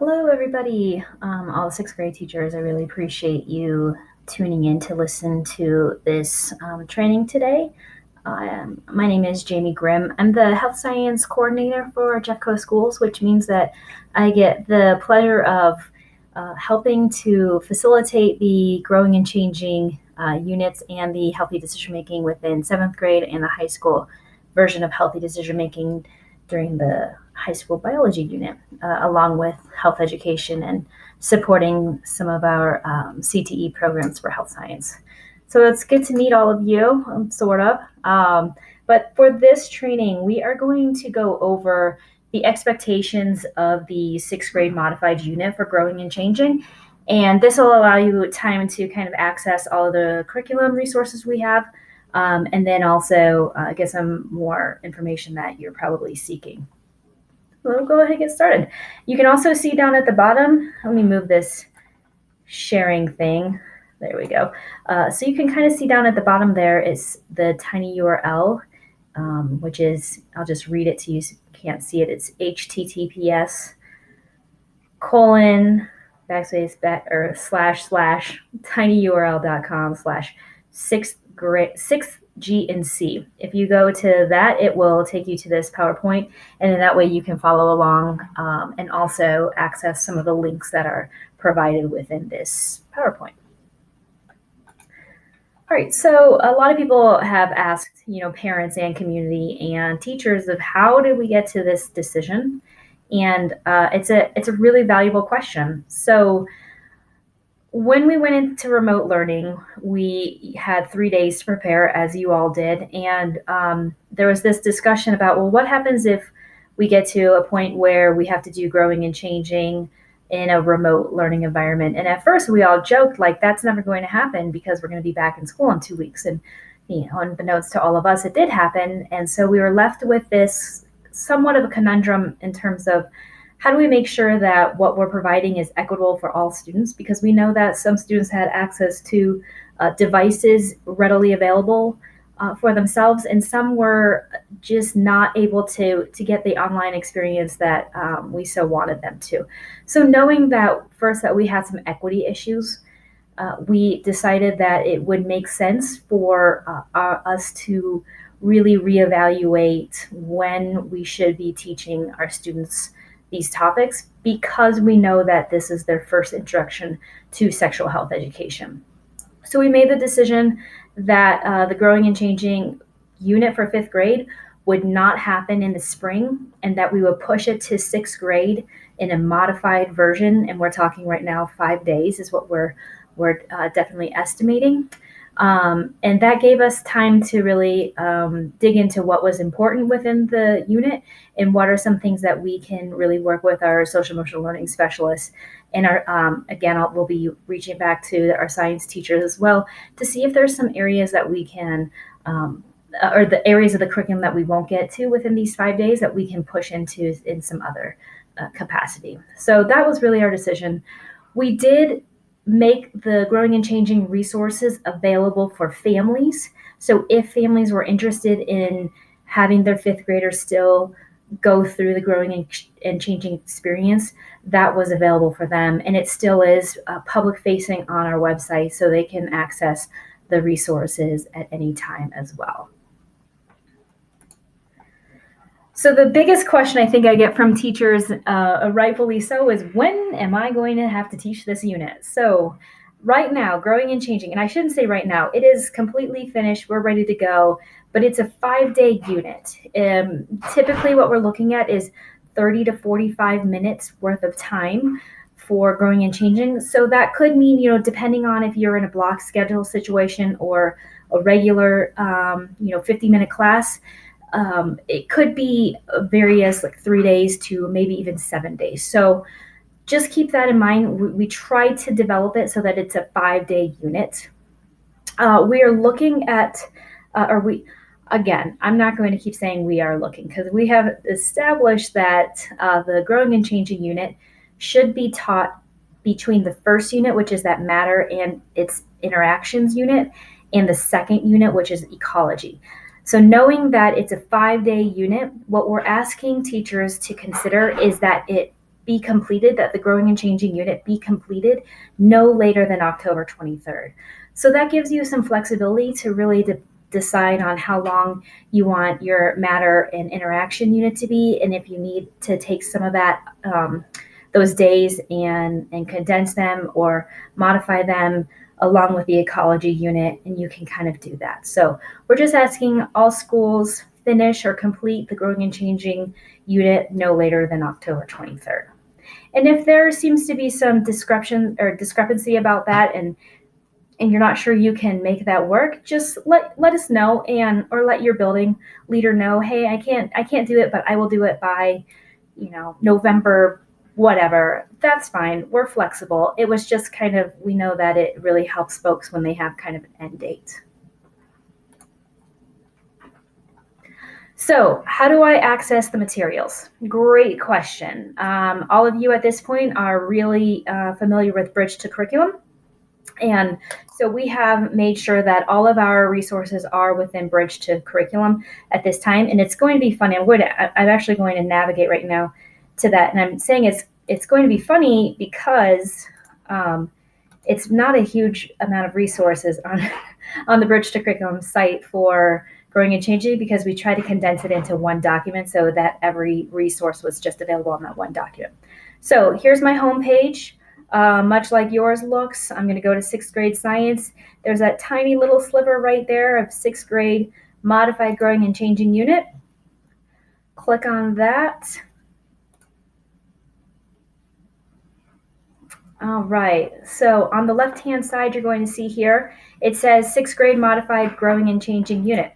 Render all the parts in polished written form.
Hello, everybody. All sixth grade teachers, I really appreciate you tuning in to listen to this training today. My name is Jamie Grimm. I'm the health science coordinator for Jeffco Schools, which means that I get the pleasure of helping to facilitate the growing and changing units and the healthy decision making within seventh grade and the high school version of healthy decision making during the high school biology unit, along with health education and supporting some of our CTE programs for health science. So it's good to meet all of you, sort of. But for this training, we are going to go over the expectations of the sixth grade modified unit for growing and changing. And this will allow you time to kind of access all of the curriculum resources we have, and then also get some more information that you're probably seeking. We'll go ahead and get started. You can also see down at the bottom, let me move this sharing thing. There we go. So you can kind of see down at the bottom there is the tiny URL, which is, I'll just read it to you so you can't see it. It's https://tinyurl.com/sixth G and C. If you go to that, it will take you to this PowerPoint, and in that way you can follow along and also access some of the links that are provided within this PowerPoint. All right, so a lot of people have asked, parents and community and teachers of how did we get to this decision? And it's a really valuable question. So when we went into remote learning, we had 3 days to prepare, as you all did. And there was this discussion about, well, what happens if we get to a point where we have to do growing and changing in a remote learning environment? And at first, we all joked, like, that's never going to happen because we're going to be back in school in 2 weeks. And, unbeknownst to all of us, it did happen. And so we were left with this somewhat of a conundrum in terms of, how do we make sure that what we're providing is equitable for all students? Because we know that some students had access to devices readily available for themselves, and some were just not able to get the online experience that we so wanted them to. So knowing that first that we had some equity issues, we decided that it would make sense for us to really reevaluate when we should be teaching our students these topics, because we know that this is their first introduction to sexual health education. So we made the decision that the growing and changing unit for fifth grade would not happen in the spring, and that we would push it to sixth grade in a modified version. And we're talking right now 5 days is what we're definitely estimating. And that gave us time to really dig into what was important within the unit and what are some things that we can really work with our social emotional learning specialists. And we'll be reaching back to our science teachers as well to see if there's some areas that we can, or the areas of the curriculum that we won't get to within these 5 days that we can push into in some other capacity. So that was really our decision. We did make the growing and changing resources available for families. So if families were interested in having their fifth graders still go through the growing and changing experience, that was available for them. And it still is public facing on our website, so they can access the resources at any time as well. So the biggest question I think I get from teachers, rightfully so, is when am I going to have to teach this unit? So right now, growing and changing, and I shouldn't say right now, it is completely finished. We're ready to go, but it's a 5-day unit. Typically what we're looking at is 30 to 45 minutes worth of time for growing and changing. So that could mean, depending on if you're in a block schedule situation or a regular, 50-minute class, it could be various, like 3 days to maybe even 7 days. So just keep that in mind. We tried to develop it so that it's a 5-day unit. We are looking at, again, I'm not going to keep saying we are looking, because we have established that the growing and changing unit should be taught between the first unit, which is that matter and its interactions unit, and the second unit, which is ecology. So knowing that it's a 5-day unit, what we're asking teachers to consider is that it be completed, that the Growing and Changing unit be completed no later than October 23rd. So that gives you some flexibility to really decide on how long you want your matter and interaction unit to be, and if you need to take some of that those days and condense them or modify them along with the ecology unit, and you can kind of do that. So we're just asking all schools finish or complete the Growing and Changing unit no later than October 23rd. And if there seems to be some discrepancy about that, and you're not sure you can make that work, just let us know, and or let your building leader know, hey, I can't do it, but I will do it by, November, whatever. That's fine. We're flexible. It was just kind of, we know that it really helps folks when they have kind of an end date. So how do I access the materials? Great question. All of you at this point are really familiar with Bridge to Curriculum. And so we have made sure that all of our resources are within Bridge to Curriculum at this time. And it's going to be funny. I'm actually going to navigate right now to that. And I'm saying it's going to be funny because it's not a huge amount of resources on the Bridge to Curriculum site for Growing and Changing, because we try to condense it into one document so that every resource was just available on that one document. So here's my homepage. Much like yours looks, I'm going to go to 6th grade science. There's that tiny little sliver right there of 6th grade modified Growing and Changing unit. Click on that. All right, so on the left-hand side, you're going to see here, it says 6th grade modified Growing and Changing unit.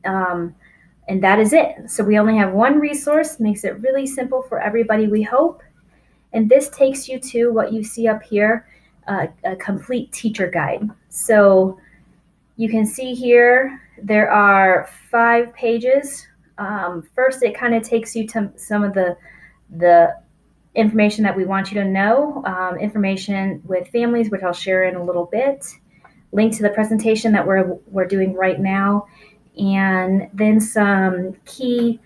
And that is it. So we only have one resource, makes it really simple for everybody, we hope. And this takes you to what you see up here, a complete teacher guide. So you can see here, there are 5 pages. First, it kind of takes you to some of the information that we want you to know, information with families, which I'll share in a little bit, link to the presentation that we're doing right now, and then some key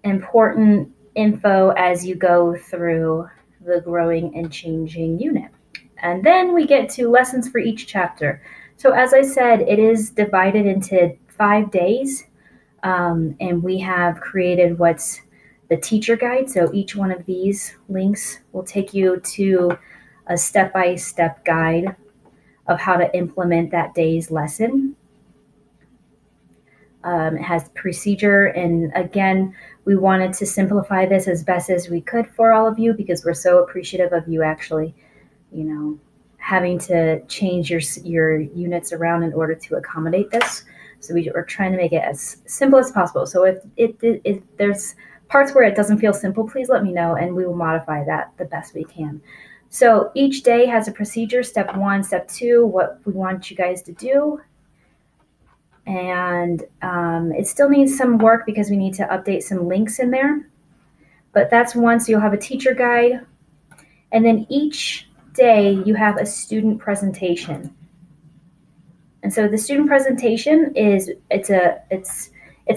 important info as you go through the Growing and Changing unit. And then we get to lessons for each chapter. So as I said, it is divided into 5 days, and we have created what's the teacher guide. So each one of these links will take you to a step-by-step guide of how to implement that day's lesson. It has procedure, and again, we wanted to simplify this as best as we could for all of you, because we're so appreciative of you actually, having to change your units around in order to accommodate this. So we are trying to make it as simple as possible. So if there's parts where it doesn't feel simple, please let me know, and we will modify that the best we can. So each day has a procedure, step 1, step 2, what we want you guys to do. And it still needs some work because we need to update some links in there. But that's once you'll have a teacher guide. And then each day you have a student presentation. And so the student presentation it's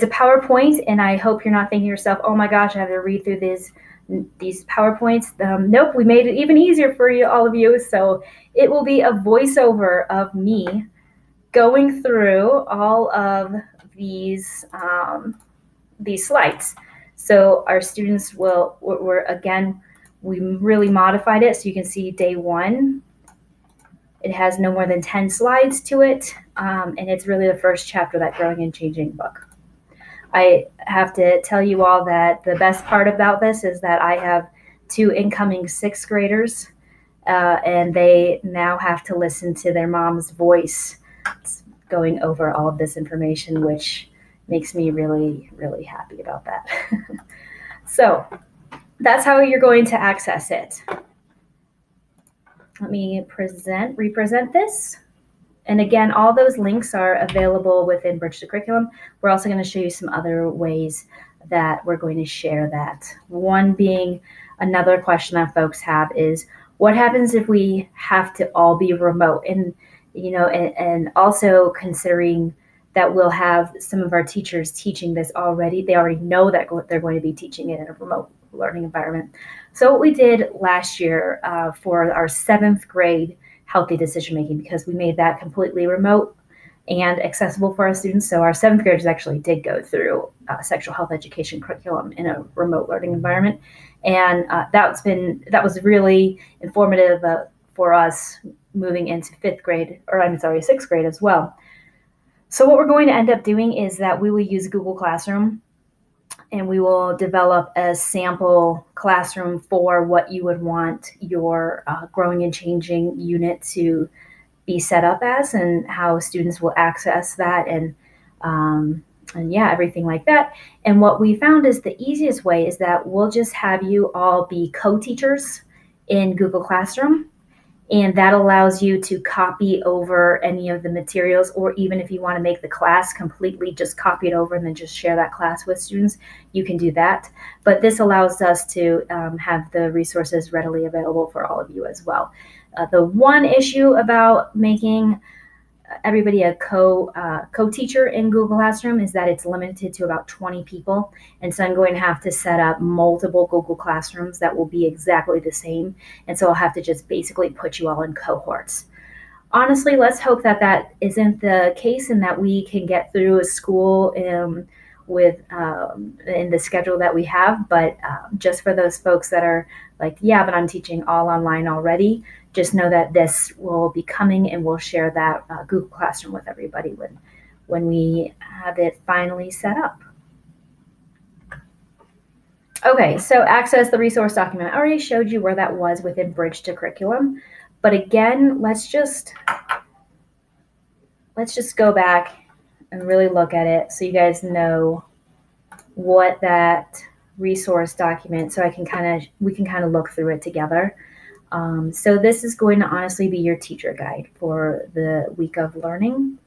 a PowerPoint, and I hope you're not thinking to yourself, oh my gosh, I have to read through these PowerPoints. Nope, we made it even easier for you, all of you. So it will be a voiceover of me going through all of these slides. So our students we really modified it. So you can see day 1, it has no more than 10 slides to it. And it's really the first chapter of that Growing and Changing book. I have to tell you all that the best part about this is that I have 2 incoming 6th graders, and they now have to listen to their mom's voice going over all of this information, which makes me really, really happy about that. So that's how you're going to access it. Let me represent this. And again, all those links are available within Bridge to Curriculum. We're also going to show you some other ways that we're going to share that. One being, another question that folks have is, what happens if we have to all be remote? And and also considering that we'll have some of our teachers teaching this already. They already know that they're going to be teaching it in a remote learning environment. So what we did last year for our 7th grade healthy decision making, because we made that completely remote and accessible for our students. So our 7th graders actually did go through sexual health education curriculum in a remote learning environment, and that was really informative for us moving into 6th grade as well. So what we're going to end up doing is that we will use Google Classroom, and we will develop a sample classroom for what you would want your growing and changing unit to be set up as, and how students will access that, and yeah, everything like that. And what we found is the easiest way is that we'll just have you all be co-teachers in Google Classroom, and that allows you to copy over any of the materials, or even if you want to make the class completely just copy it over and then just share that class with students, you can do that. But this allows us to have the resources readily available for all of you as well. The one issue about making everybody a co-teacher in Google Classroom is that it's limited to about 20 people. And so I'm going to have to set up multiple Google Classrooms that will be exactly the same. And so I'll have to just basically put you all in cohorts. Honestly, let's hope that that isn't the case, and that we can get through a school with in the schedule that we have. But just for those folks that are like, yeah, but I'm teaching all online already, just know that this will be coming, and we'll share that Google Classroom with everybody when we have it finally set up. Okay, so access the resource document. I already showed you where that was within Bridge to Curriculum, but again, let's just go back and really look at it so you guys know what that resource document, so we can kind of look through it together. So this is going to honestly be your teacher guide for the week of learning.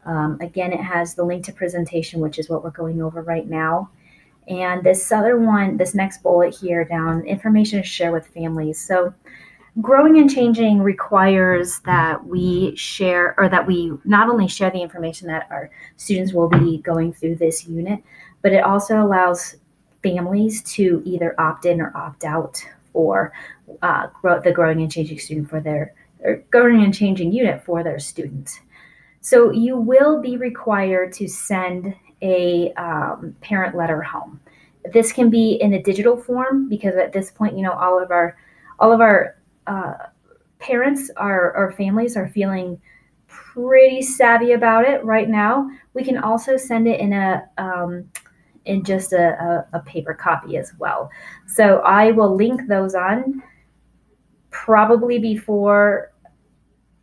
Again, it has the link to presentation, which is what we're going over right now. And this other one, this next bullet here down, information to share with families. So growing and changing requires that we share, or that we not only share the information that our students will be going through this unit, but it also allows families to either opt in or opt out for the growing and changing student for their, or growing and changing unit for their students. So you will be required to send a parent letter home. This can be in a digital form, because at this point, all of our parents or families are feeling pretty savvy about it right now. We can also send it in just a paper copy as well. So I will link those on probably before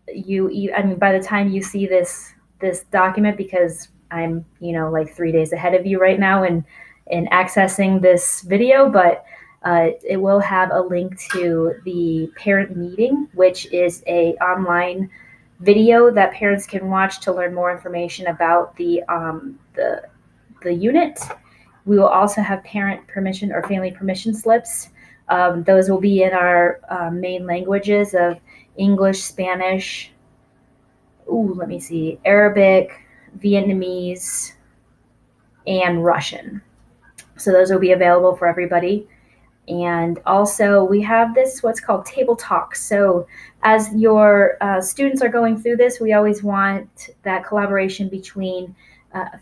by the time you see this document, because I'm, like 3 days ahead of you right now in accessing this video, but it will have a link to the parent meeting, which is a online video that parents can watch to learn more information about the unit. We will also have parent permission or family permission slips. Those will be in our main languages of English, Spanish, Arabic, Vietnamese, and Russian. So those will be available for everybody. And also we have what's called table talks. So as your students are going through this, we always want that collaboration between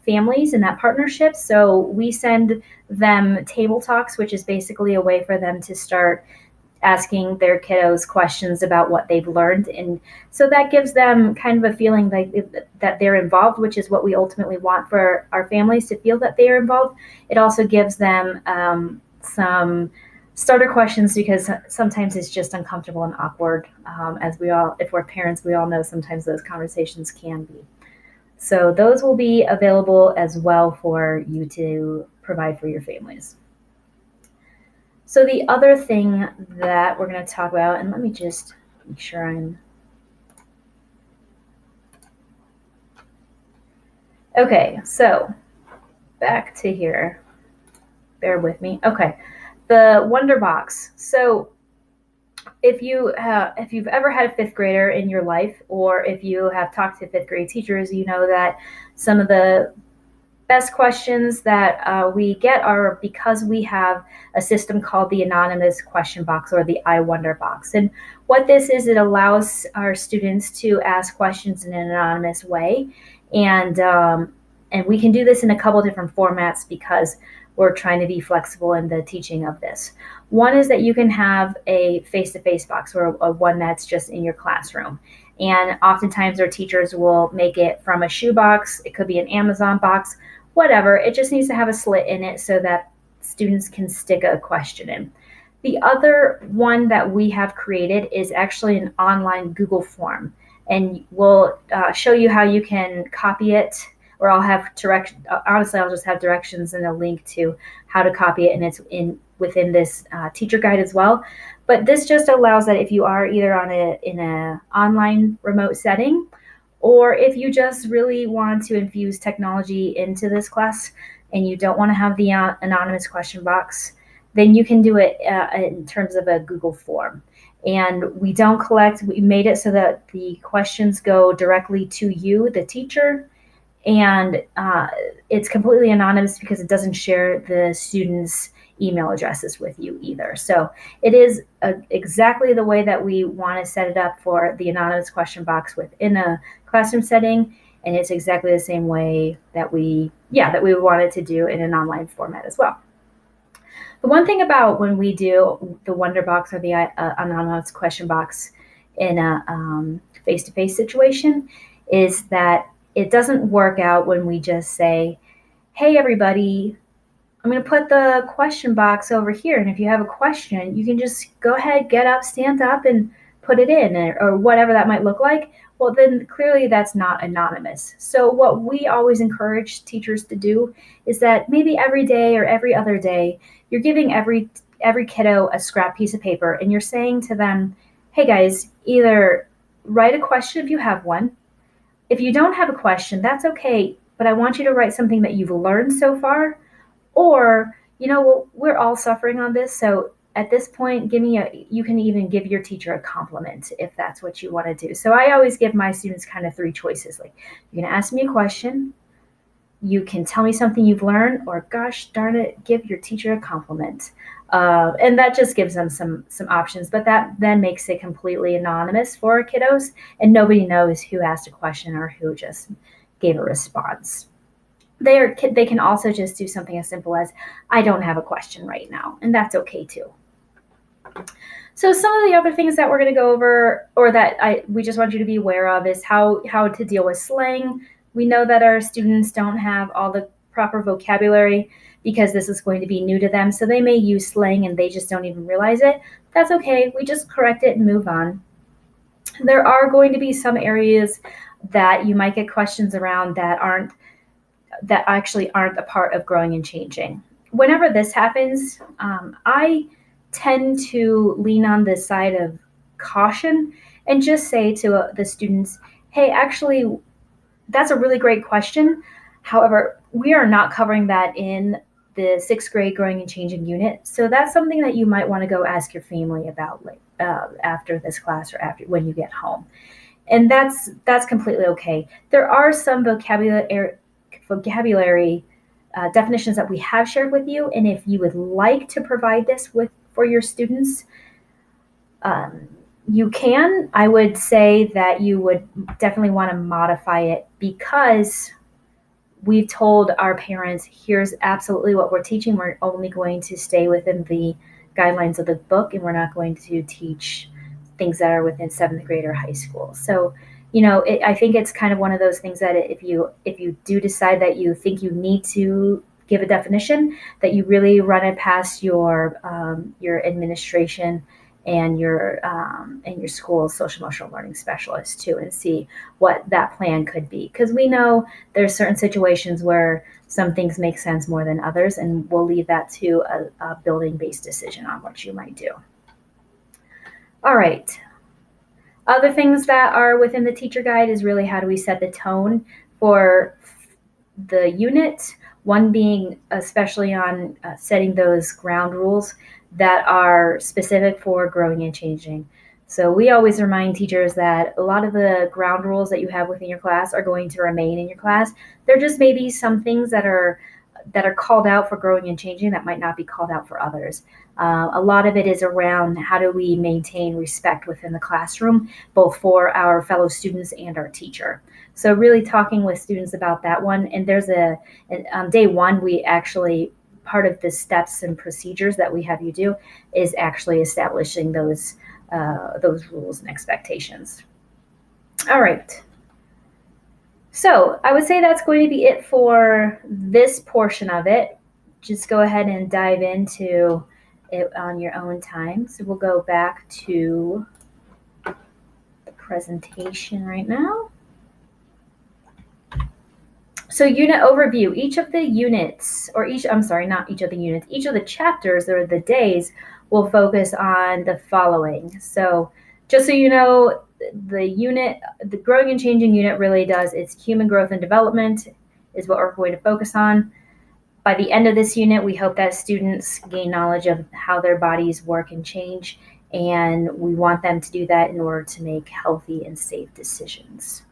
families and that partnership. So we send them table talks, which is basically a way for them to start asking their kiddos questions about what they've learned. And so that gives them kind of a feeling that they're involved, which is what we ultimately want for our families to feel, that they are involved. It also gives them some starter questions, because sometimes it's just uncomfortable and awkward. If we're parents, we all know sometimes those conversations can be. So those will be available as well for you to provide for your families. So the other thing that we're going to talk about, and let me just make sure I'm okay. So back to here. Bear with me. Okay, the Wonderbox. So if you've ever had a 5th grader in your life, or if you have talked to 5th grade teachers, you know that some of the best questions that we get are because we have a system called the anonymous question box, or the I Wonder box. And what this is, it allows our students to ask questions in an anonymous way. And we can do this in a couple different formats because we're trying to be flexible in the teaching of this. One is that you can have a face-to-face box, or a one that's just in your classroom. And oftentimes our teachers will make it from a shoebox. It could be an Amazon box, whatever. It just needs to have a slit in it so that students can stick a question in. The other one that we have created is actually an online Google form. And we'll show you how you can copy it, or I'll have honestly, I'll just have directions and a link to how to copy it, and it's within this teacher guide as well. But this just allows that if you are either in an online remote setting, or if you just really want to infuse technology into this class and you don't want to have the anonymous question box, then you can do it in terms of a Google form. And we made it so that the questions go directly to you, the teacher, and it's completely anonymous because it doesn't share the students' email addresses with you either. So it is exactly the way that we want to set it up for the anonymous question box within a classroom setting, and it's exactly the same way that we wanted to do in an online format as well. The one thing about when we do the Wonder Box, or the anonymous question box in a face-to-face situation, is that it doesn't work out when we just say, hey, everybody, I'm going to put the question box over here. And if you have a question, you can just go ahead, get up, stand up, and put it in, or whatever that might look like. Well, then clearly that's not anonymous. So what we always encourage teachers to do is that maybe every day or every other day, you're giving every kiddo a scrap piece of paper, and you're saying to them, hey guys, either write a question if you have one. If you don't have a question, that's okay, but I want you to write something that you've learned so far, or, we're all suffering on this, so at this point, you can even give your teacher a compliment if that's what you want to do. So I always give my students kind of three choices. Like, you're going to ask me a question, you can tell me something you've learned, or gosh darn it, give your teacher a compliment. And that just gives them some options, but that then makes it completely anonymous for our kiddos, and nobody knows who asked a question or who just gave a response. They can also just do something as simple as, I don't have a question right now, and that's okay too. So some of the other things that we're going to go over, or that we just want you to be aware of, is how to deal with slang. We know that our students don't have all the proper vocabulary because this is going to be new to them. So they may use slang and they just don't even realize it. That's okay. We just correct it and move on. There are going to be some areas that you might get questions around that actually aren't a part of growing and changing. Whenever this happens, I tend to lean on the side of caution and just say to the students, hey, actually, that's a really great question. However, we are not covering that in the 6th grade growing and changing unit. So that's something that you might want to go ask your family about after this class, or after when you get home. And that's completely okay. There are some vocabulary definitions that we have shared with you, and if you would like to provide this for your students, you can. I would say that you would definitely want to modify it, because we've told our parents, here's absolutely what we're teaching. We're only going to stay within the guidelines of the book, and we're not going to teach things that are within 7th grade or high school. So, I think it's kind of one of those things that if you do decide that you think you need to give a definition, that you really run it past your administration and your school's social emotional learning specialist too, and see what that plan could be. Because we know there's certain situations where some things make sense more than others, and we'll leave that to a building-based decision on what you might do. All right. Other things that are within the teacher guide is really how do we set the tone for the unit. One being especially on setting those ground rules that are specific for growing and changing. So we always remind teachers that a lot of the ground rules that you have within your class are going to remain in your class. There just may be some things that are called out for growing and changing that might not be called out for others. A lot of it is around how do we maintain respect within the classroom, both for our fellow students and our teacher. So really talking with students about that one. And there's day one, we actually, part of the steps and procedures that we have you do is actually establishing those rules and expectations. All right. So I would say that's going to be it for this portion of it. Just go ahead and dive into it on your own time. So we'll go back to the presentation right now. So unit overview, each of the units, or each, I'm sorry, not each of the units, each of the chapters or the days will focus on the following. So just so you know, the growing and changing unit really does, it's human growth and development is what we're going to focus on. By the end of this unit, we hope that students gain knowledge of how their bodies work and change, and we want them to do that in order to make healthy and safe decisions.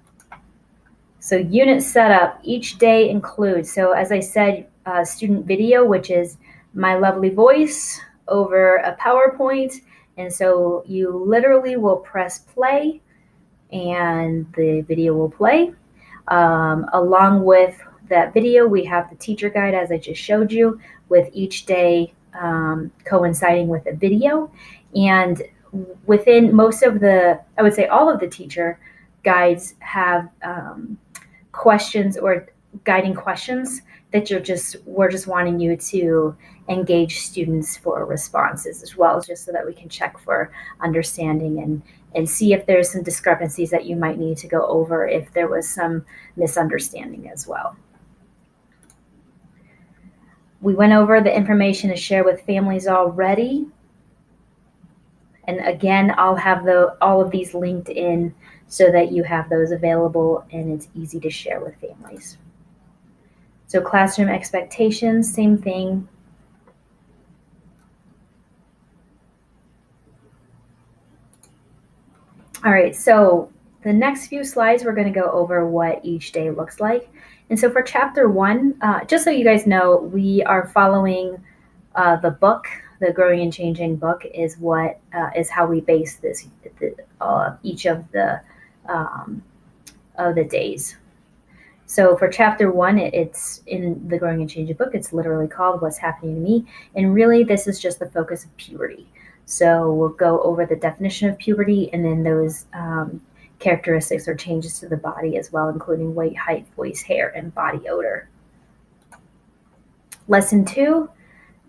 So unit setup, each day includes, so as I said, student video, which is my lovely voice over a PowerPoint. And so you literally will press play and the video will play. Along with that video, we have the teacher guide, as I just showed you, with each day coinciding with a video. And within most of the, I would say all of the teacher guides have questions or guiding questions that we're just wanting you to engage students for responses as well, just so that we can check for understanding and see if there's some discrepancies that you might need to go over if there was some misunderstanding as well. We went over the information to share with families already. And again, I'll have all of these linked in so that you have those available and it's easy to share with families. So classroom expectations, same thing. All right, so the next few slides, we're going to go over what each day looks like. And so for chapter 1, just so you guys know, we are following the book. The Growing and Changing book is how we base this each of the days. So for chapter 1, it's in the Growing and Changing book. It's literally called What's Happening to Me, and really this is just the focus of puberty. So we'll go over the definition of puberty and then those characteristics or changes to the body as well, including weight, height, voice, hair, and body odor. Lesson 2.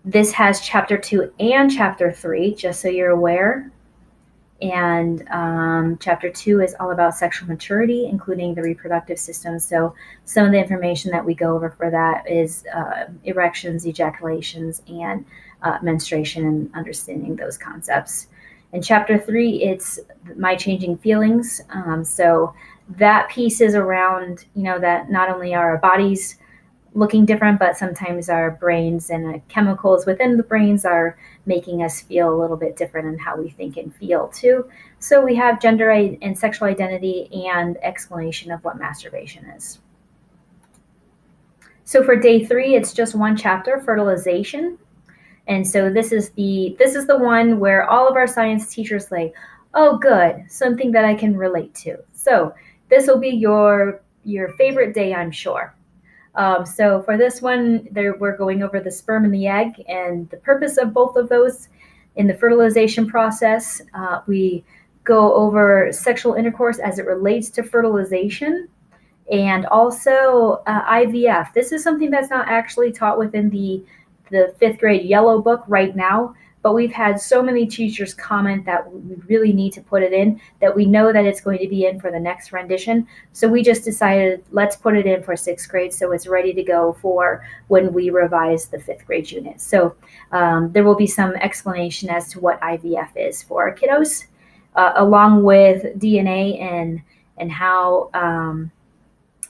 This has chapter 2 and chapter 3, just so you're aware. And chapter 2 is all about sexual maturity, including the reproductive system. So some of the information that we go over for that is erections, ejaculations, and menstruation, and understanding those concepts. In chapter 3, it's my changing feelings. So that piece is around, that not only are our bodies looking different, but sometimes our brains and chemicals within the brains are making us feel a little bit different in how we think and feel too. So we have gender and sexual identity and explanation of what masturbation is. So for day 3, it's just one chapter, fertilization. And so this is the one where all of our science teachers say, oh, good, something that I can relate to. So this will be your favorite day, I'm sure. So for this one, we're going over the sperm and the egg and the purpose of both of those in the fertilization process. We go over sexual intercourse as it relates to fertilization, and also IVF. This is something that's not actually taught within the 5th grade yellow book right now, but we've had so many teachers comment that we really need to put it in, that we know that it's going to be in for the next rendition. So we just decided, let's put it in for 6th grade so it's ready to go for when we revise the 5th grade unit. So there will be some explanation as to what IVF is for our kiddos, along with DNA and how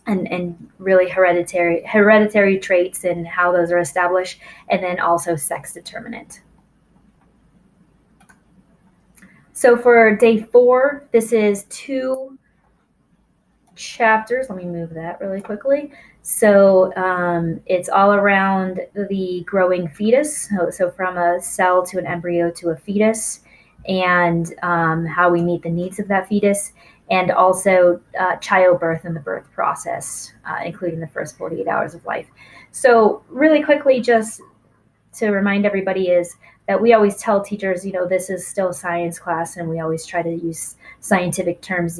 and really hereditary traits and how those are established, and then also sex determinant. So for day 4, this is 2 chapters. Let me move that really quickly. So it's all around the growing fetus. So from a cell to an embryo to a fetus, and how we meet the needs of that fetus, and also childbirth and the birth process, including the first 48 hours of life. So really quickly, just to remind everybody, is that we always tell teachers, this is still a science class, and we always try to use scientific terms,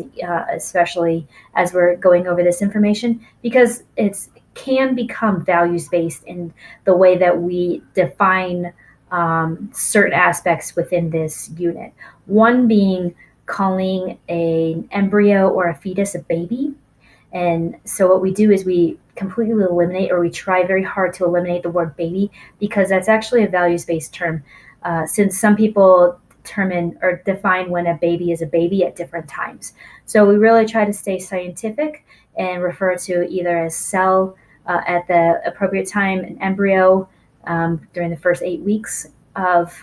especially as we're going over this information, because it can become values-based in the way that we define certain aspects within this unit. One being calling an embryo or a fetus a baby. And so what we do is we completely eliminate, or we try very hard to eliminate, the word baby, because that's actually a values-based term, since some people determine or define when a baby is a baby at different times. So we really try to stay scientific and refer to either as cell at the appropriate time, an embryo during the first 8 weeks of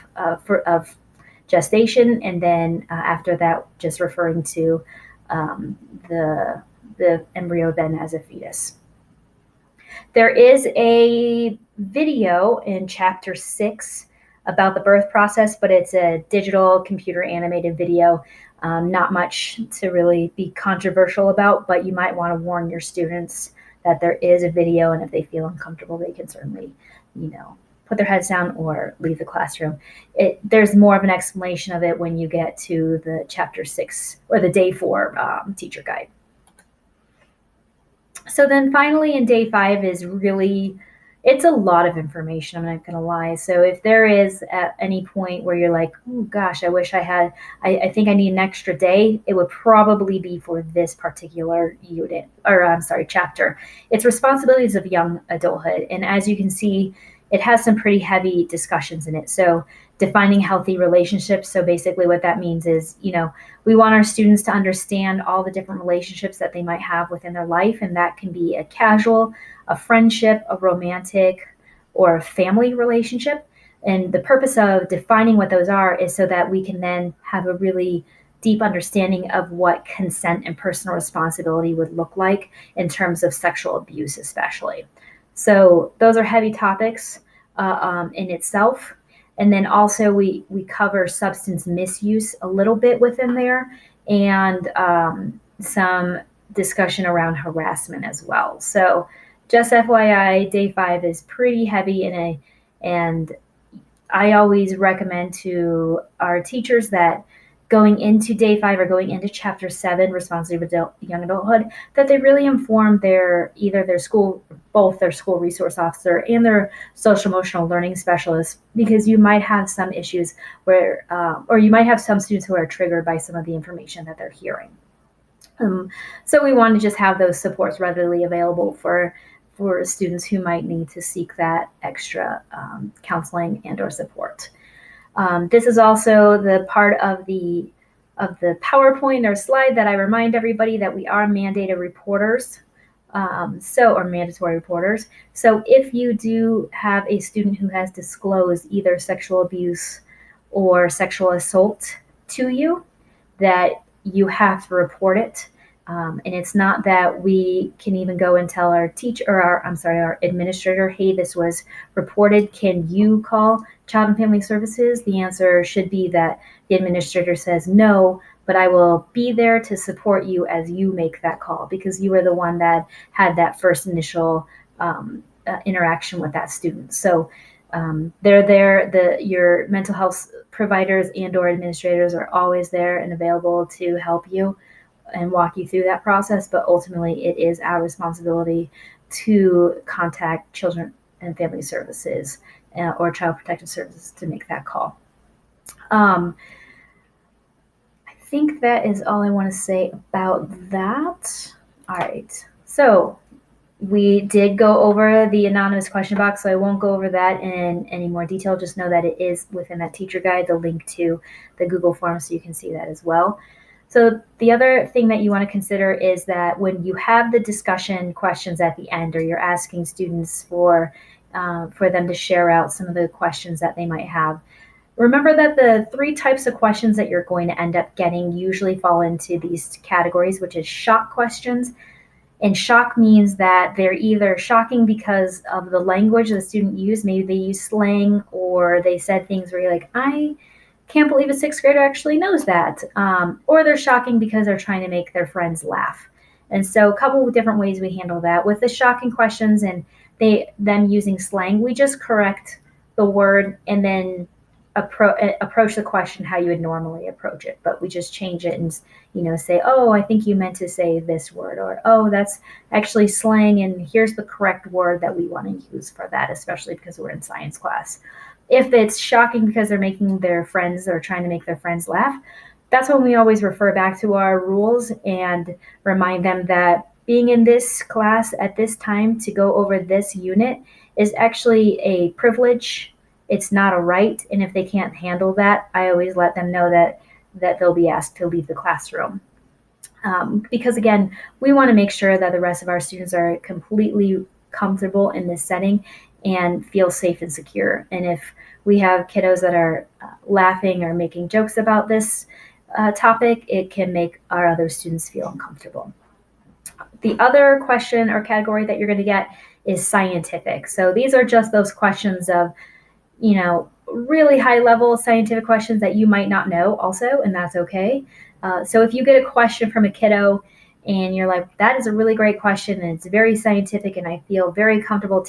gestation, and then after that, just referring to the embryo then as a fetus. There is a video in chapter 6 about the birth process, but it's a digital computer animated video. Not much to really be controversial about, but you might want to warn your students that there is a video, and if they feel uncomfortable, they can certainly, put their heads down or leave the classroom. There's more of an explanation of it when you get to the chapter 6 or the day 4 teacher guide. So then finally in day 5 is really, it's a lot of information, I'm not going to lie. So if there is at any point where you're like, oh gosh, I wish I think I need an extra day, it would probably be for this particular unit, or chapter. It's responsibilities of young adulthood. And as you can see, it has some pretty heavy discussions in it. So defining healthy relationships. So basically what that means is, we want our students to understand all the different relationships that they might have within their life. And that can be a casual, a friendship, a romantic, or a family relationship. And the purpose of defining what those are is so that we can then have a really deep understanding of what consent and personal responsibility would look like in terms of sexual abuse, especially. So those are heavy topics in itself. And then also we cover substance misuse a little bit within there, and some discussion around harassment as well. So just FYI, day 5 is pretty heavy, and I always recommend to our teachers that going into day 5 or going into chapter 7, responsibility of young adulthood, that they really inform both their school resource officer and their social emotional learning specialist, because you might have some issues where, or you might have some students who are triggered by some of the information that they're hearing. So we want to just have those supports readily available for students who might need to seek that extra counseling and or support. This is also the part of the PowerPoint or slide that I remind everybody that we are mandated reporters, or mandatory reporters. So if you do have a student who has disclosed either sexual abuse or sexual assault to you, that you have to report it. And it's not that we can even go and tell our teacher or our administrator, hey, this was reported. Can you call Child and Family Services? The answer should be that the administrator says no, but I will be there to support you as you make that call, because you were the one that had that first initial interaction with that student. So they're there. Your mental health providers and or administrators are always there and available to help you and walk you through that process, but ultimately it is our responsibility to contact Children and Family Services or Child Protective Services to make that call. I think that is all I want to say about that. All right, so we did go over the anonymous question box, so I won't go over that in any more detail. Just know that it is within that teacher guide, the link to the Google form, so you can see that as well. So the other thing that you want to consider is that when you have the discussion questions at the end, or you're asking students for them to share out some of the questions that they might have, Remember that the three types of questions that you're going to end up getting usually fall into these categories, which is shock questions. And shock means that they're either shocking because of the language the student used. Maybe they use slang, or they said things where you're like, I can't believe a sixth grader actually knows that. Or they're shocking because they're trying to make their friends laugh. And so a couple of different ways we handle that. With the shocking questions and them using slang, we just correct the word and then approach the question how you would normally approach it, but we just change it and say, oh, I think you meant to say this word, or oh, that's actually slang and here's the correct word that we want to use for that, especially because we're in science class. If it's shocking because they're making their friends or trying to make their friends laugh, that's when we always refer back to our rules and remind them that being in this class at this time to go over this unit is actually a privilege. It's not a right, and if they can't handle that, I always let them know that they'll be asked to leave the classroom. Because again, we want to make sure that the rest of our students are completely comfortable in this setting and feel safe and secure. And if we have kiddos that are laughing or making jokes about this topic, it can make our other students feel uncomfortable. The other question or category that you're going to get is scientific. So these are just those questions of, really high level scientific questions that you might not know also, and that's okay. So if you get a question from a kiddo and you're like, that is a really great question and it's very scientific and I feel very comfortable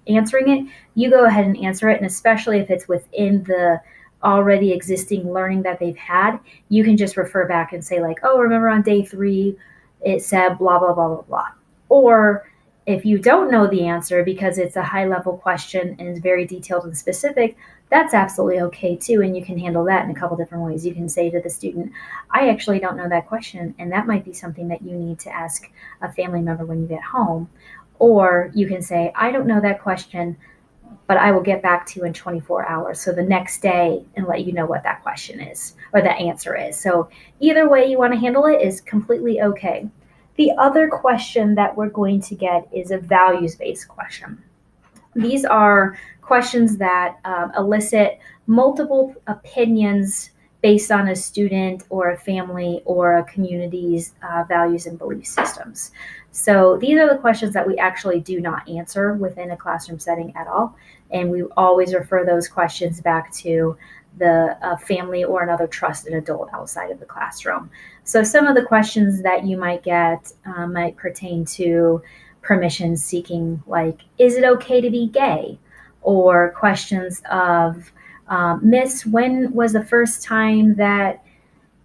answering it, you go ahead and answer it. And especially if it's within the already existing learning that they've had, you can just refer back and say like, oh, remember on day 3, it said blah, blah, blah, blah, blah. Or if you don't know the answer because it's a high level question and is very detailed and specific, that's absolutely okay too. And you can handle that in a couple different ways. You can say to the student, I actually don't know that question. And that might be something that you need to ask a family member when you get home. Or you can say, I don't know that question, but I will get back to you in 24 hours. So the next day and let you know what that question is or the answer is. So either way you want to handle it is completely okay. The other question that we're going to get is a values-based question. These are questions that elicit multiple opinions based on a student or a family or a community's values and belief systems. So these are the questions that we actually do not answer within a classroom setting at all. And we always refer those questions back to the family or another trusted adult outside of the classroom. So some of the questions that you might get might pertain to permission seeking, like, is it okay to be gay? Or questions of, Miss, when was the first time that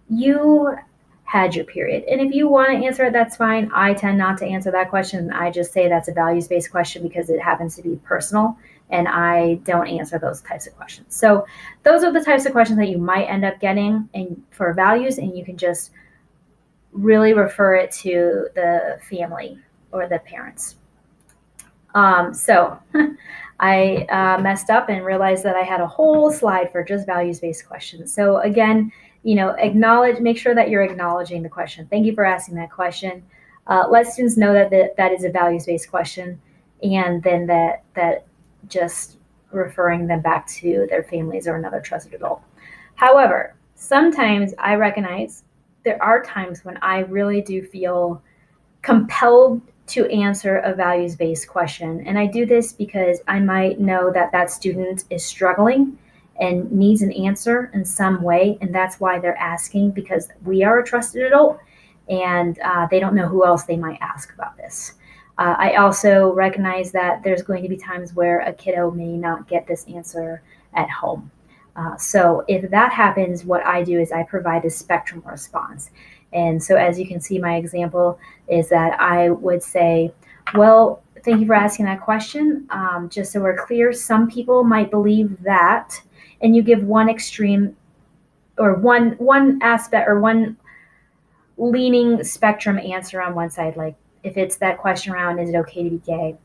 you had your period? And if you want to answer it, that's fine. I tend not to answer that question. I just say that's a values-based question because it happens to be personal, and I don't answer those types of questions. So those are the types of questions that you might end up getting for values, and you can just really refer it to the family or the parents. So I messed up and realized that I had a whole slide for just values-based questions. So again, make sure that you're acknowledging the question. Thank you for asking that question. Let students know that is a values-based question, and then that just referring them back to their families or another trusted adult. However, sometimes I recognize there are times when I really do feel compelled to answer a values-based question. And I do this because I might know that that student is struggling and needs an answer in some way. And that's why they're asking, because we are a trusted adult and they don't know who else they might ask about this. I also recognize that there's going to be times where a kiddo may not get this answer at home. So if that happens, what I do is I provide a spectrum response. And so as you can see, my example is that I would say, well, thank you for asking that question. Just so we're clear, some people might believe that, and you give one extreme or one aspect or one leaning spectrum answer on one side. Like if it's that question around, is it okay to be gay?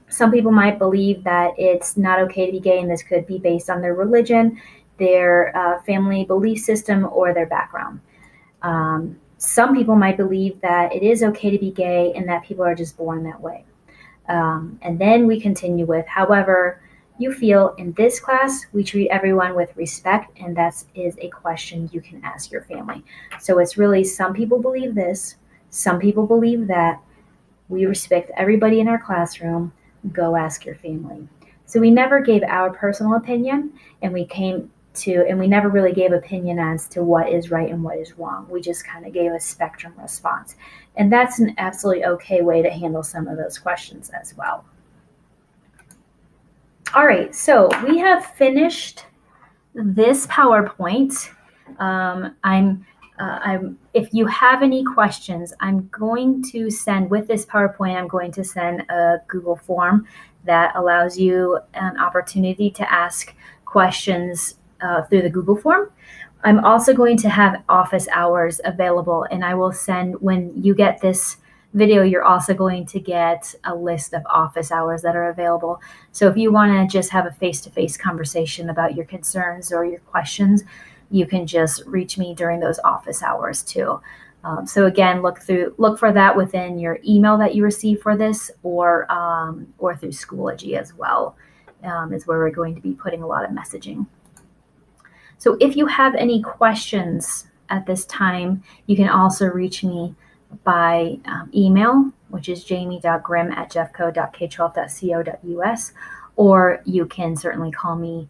Some people might believe that it's not okay to be gay, and this could be based on their religion, their family belief system, or their background. Some people might believe that it is okay to be gay and that people are just born that way. And then we continue with, however, you feel in this class we treat everyone with respect, and that is a question you can ask your family. So it's really, some people believe this, some people believe that. We respect everybody in our classroom. Go ask your family. So we never gave our personal opinion, and we never really gave opinion as to what is right and what is wrong. We just kind of gave a spectrum response. And that's an absolutely okay way to handle some of those questions as well. All right, so we have finished this PowerPoint. If you have any questions, I'm going to send, with this PowerPoint, I'm going to send a Google form that allows you an opportunity to ask questions through the Google form. I'm also going to have office hours available, and I will send, when you get this video, you're also going to get a list of office hours that are available. So if you want to just have a face-to-face conversation about your concerns or your questions, you can just reach me during those office hours too. So again, look for that within your email that you receive for this, or through Schoology as well, is where we're going to be putting a lot of messaging. So if you have any questions at this time, you can also reach me by email, which is jamie.grimm@jeffco.k12.co.us, or you can certainly call me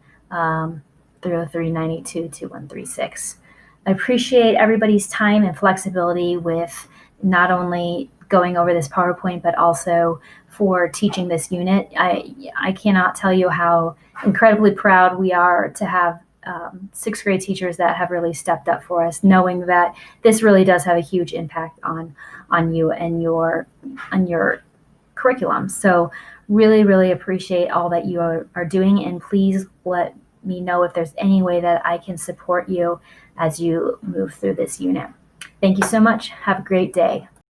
through 392-2136. I appreciate everybody's time and flexibility with not only going over this PowerPoint, but also for teaching this unit. I cannot tell you how incredibly proud we are to have sixth grade teachers that have really stepped up for us, knowing that this really does have a huge impact on you and your curriculum. So really, really appreciate all that you are doing, and please let me know if there's any way that I can support you as you move through this unit. Thank you so much. Have a great day.